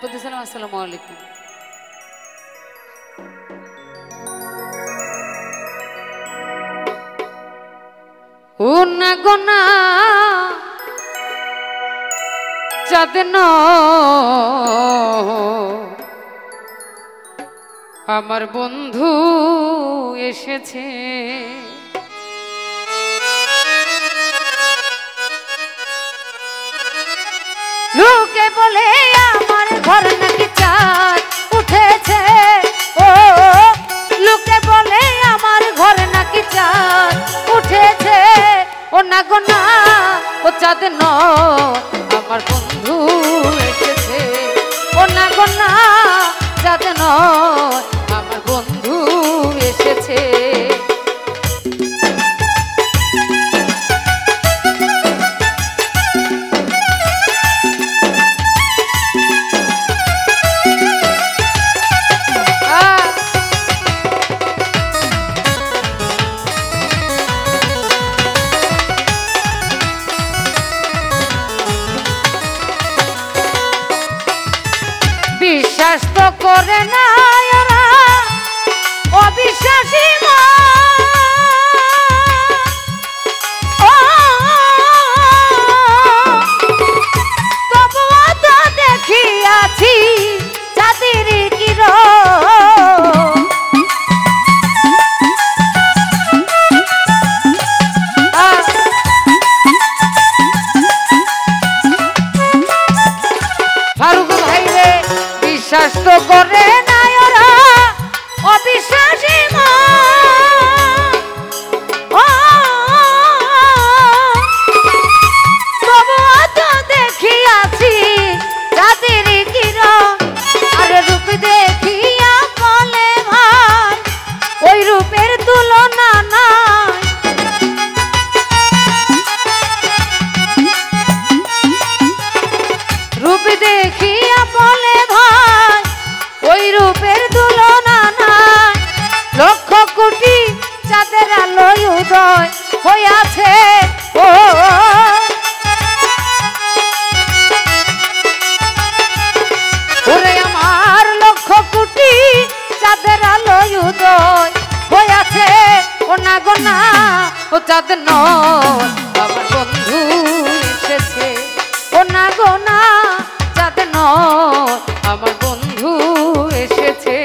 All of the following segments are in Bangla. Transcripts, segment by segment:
সালাম আসসালামু আলাইকুম। ও না গোনা চাঁদ আমার বন্ধু এসেছে, লোকে বলে আমার ঘর নাকি চাঁদ উঠেছে। ও লোকে বলে আমার ঘর নাকি চাঁদ উঠেছে। ও না গো না ও চাঁদ আমার বন্ধু এসেছে। ও না গো না চাঁদ আমার বন্ধু এসেছে। বিশ্বাস তো করে না ওরা অবিশ্বাসী তবুও তো দেখিয়াছি চাঁদের কিরণ। ফারুক ভাই রে বিশ্বাস তো করে না ওরা অবিশ্বাসী তবুও তো দেখিয়াছি চাঁদের কিরণ। আরে রূপ দেখিয়া বলে ভাই ওই রূপের তুলনা নাই। রূপ দেখিয়া বলে ভাই ওই রূপের তুলনা নাই। লক্ষ কোটি চাঁদের আলোয় উদয় হইয়াছে। ও ওরে আমার লক্ষ কোটি চাঁদের আলোয় উদয় হইয়াছে। ও না গো না ও চাঁদ আমার বন্ধু এসেছে। ও না গো না চাঁদ আমার বন্ধু এসেছে।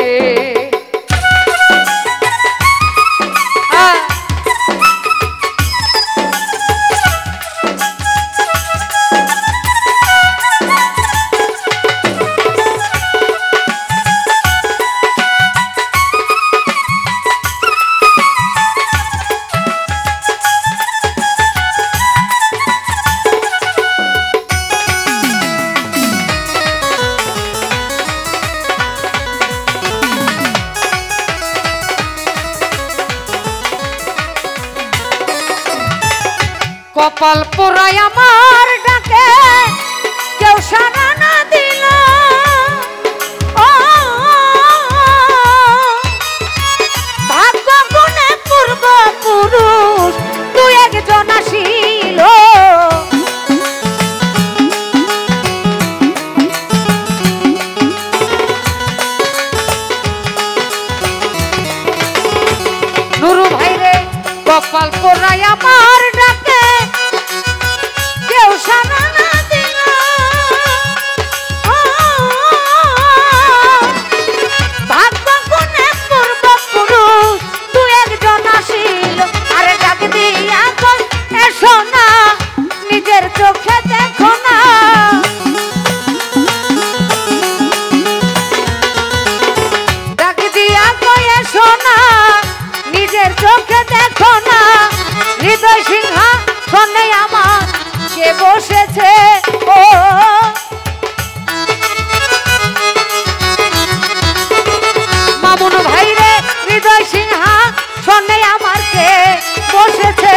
কপাল পোড়াই আমার ডাকে কেউ সাড়া না দিল। ভাগ্য গুণে পূর্ব পুরুষ দু একজন আসিল। নুরু ভাই রে কপাল পোড়াই আমার ডাকে কেউ সাড়া না দিল। ভাগ্য গুণে পূর্ব পুরুষ দু একজন আসিল। আরে ডাক দিয়া কই এসো না নিজের চোখে দেখো না। ডাক দিয়া কই এসো না নিজের চোখে দেখো না। হৃদয় সিংহাসনে আমার কে বসেছে। ও মামুন ভাই রে হৃদয় সিংহাসনে আমার কে বসেছে।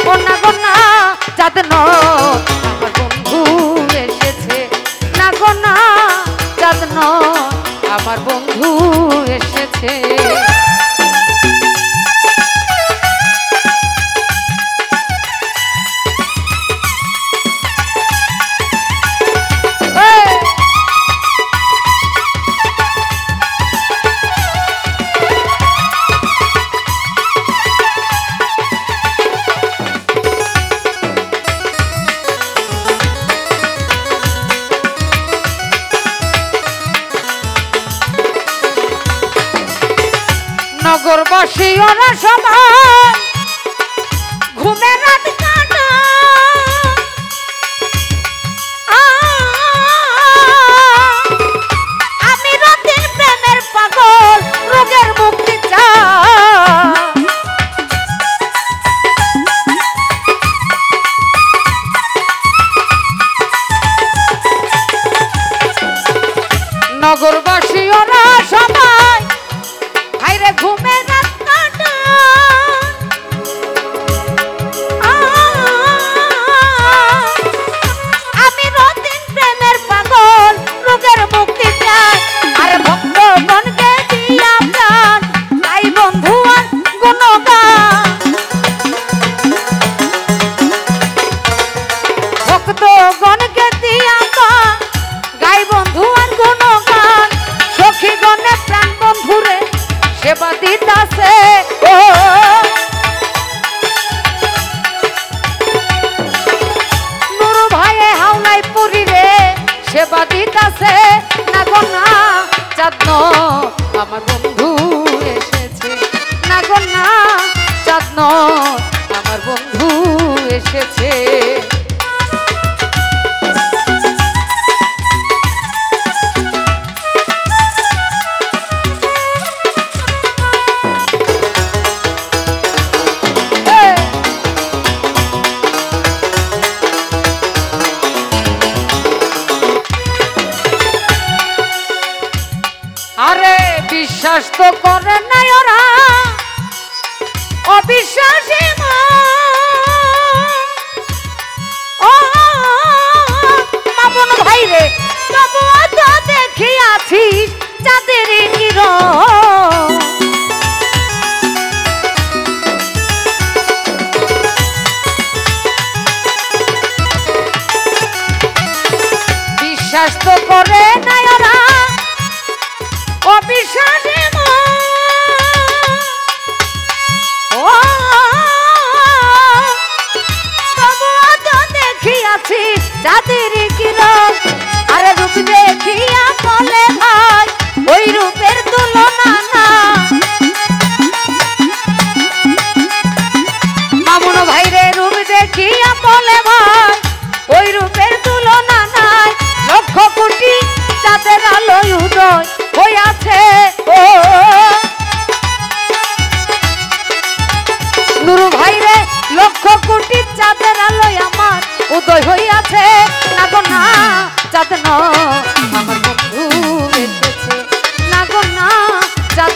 ও না গো না চাঁদ আমার বন্ধু এসেছে। না গো না চাঁদ আমার বন্ধু এসেছে। নগরবাসী ওরা সবাই ঘুমে রাত কাটা আমি রাতের প্রেমের পাগল রোগের মুক্তি চাই নগরবাসী ওরা সবাই হাইরে ঘুমে রাত কাটা আমি রতিন প্রেমের পাগল রোগের মুক্তি চাই আরে ভক্তগণকে দিয়া প্রাণ তাই বন্ধু আর গুণগান ভক্তগণকে দিয়া গাই বন্ধু আর গুণগান সখী গণে প্রাণ বন্ধুরে সেবা দিতাছে ও নুরু ভাইয়ে হাওলাই পুরি রে সেবা দিতাছে না গো না চাঁদ আমার বন্ধু এসেছে না গো না চাঁদ আমার বন্ধু এসেছে আরে বিশ্বাস তো করে নাই ওরা অবিশ্বাসী ও মামুন ভাই রে তবুও তো দেখিয়াছিস চাঁদের কিরণ বিশ্বাস তো করে নাই ওরা অবিশ্বাসী তবুও তো দেখিয়াছি যাদের কিরণ আরে রূপ দেখিয়া বলে ভাই ওই রূপের তুলনা না মামুন ভাই রে রূপ দেখিয়া বলে ভাই ওই রূপের তুলনা নাই লক্ষ কোটি চাঁদের আলোয় উদয় হইয়াছে ও নুরু ভাই রে লক্ষ কোটি চাঁদের আলোয় আমার উদয় হইয়াছে না গো না চাঁদ আমার বন্ধু এসেছে না গো না চাঁদ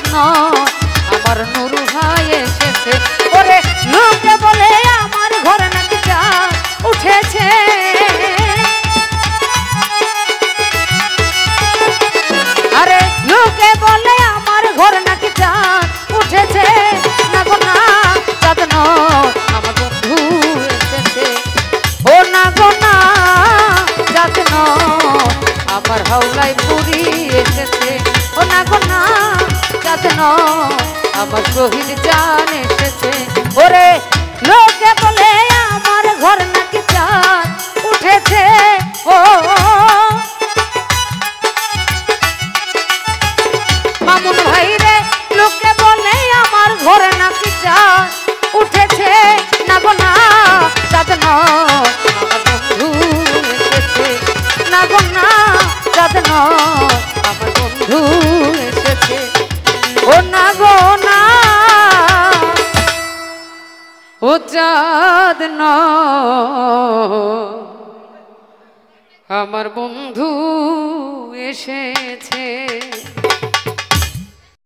আমার নুরু ভাই এসেছে ওরে লোকে বলে আমার ঘরে নাকি চাঁদ উঠেছে আরে লোকে বলে আমার ঘর নাকি চাঁদ উঠেছে না গো না চাঁদ আমার বন্ধু এসেছে ও না গো না চাঁদ আমার হাওলাই পুরি এসেছে ও না গো না চাঁদ আমার শহীদ জান এসেছে ওরে লোকে বলে আমার ঘর নাকি চাঁদ উঠেছে ও মামুন ভাই রে লোকে বলে আমার ঘরে নাকি চাঁদ উঠেছে না গো না চাঁদ আমার বন্ধু এসেছে না গো না চাঁদ আমার বন্ধু এসেছে ও না গো না ও চাঁদ আমার বন্ধু এসেছে।